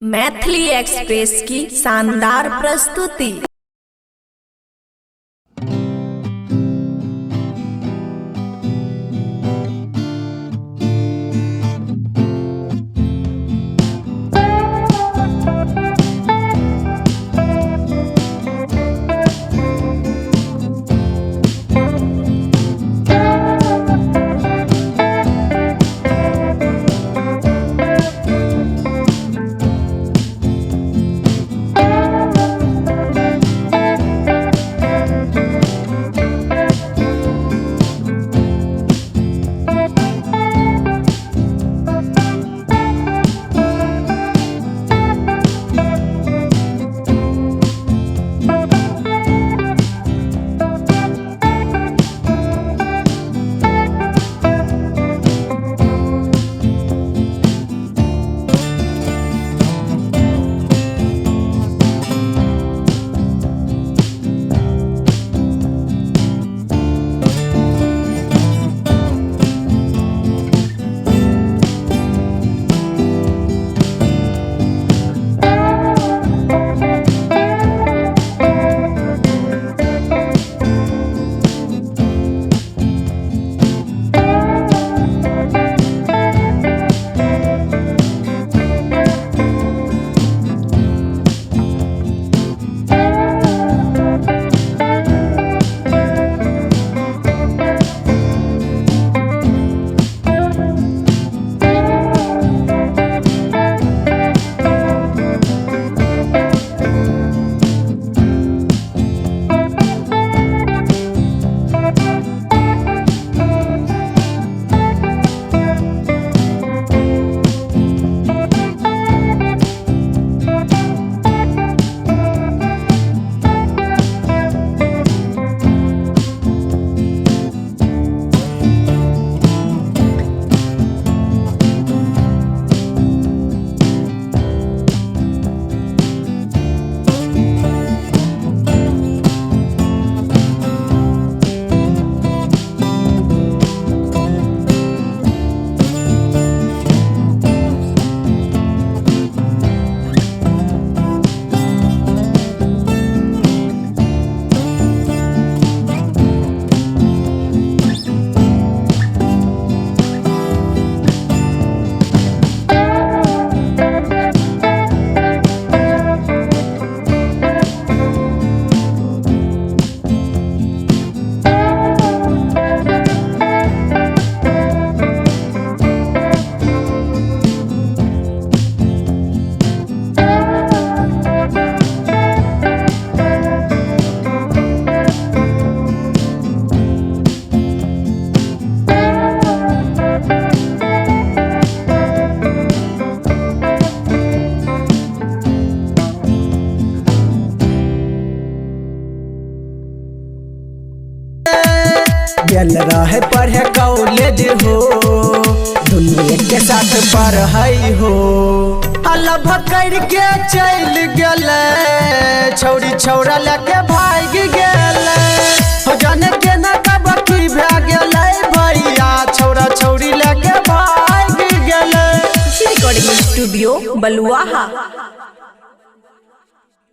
Maithili express की शानदार प्रस्तुति। गेल रहे पढ़े कॉलेज हो, दुनू एक साथ पढ़ाई हो। अलग कर के चल गेले, छौरी छौरा लेके भाग गेले। हो जाने के न कब की भे गेले भैया, छौरा छौरी लेके भाग गेले। रिकॉर्डिंग स्टूडियो बलुआहा।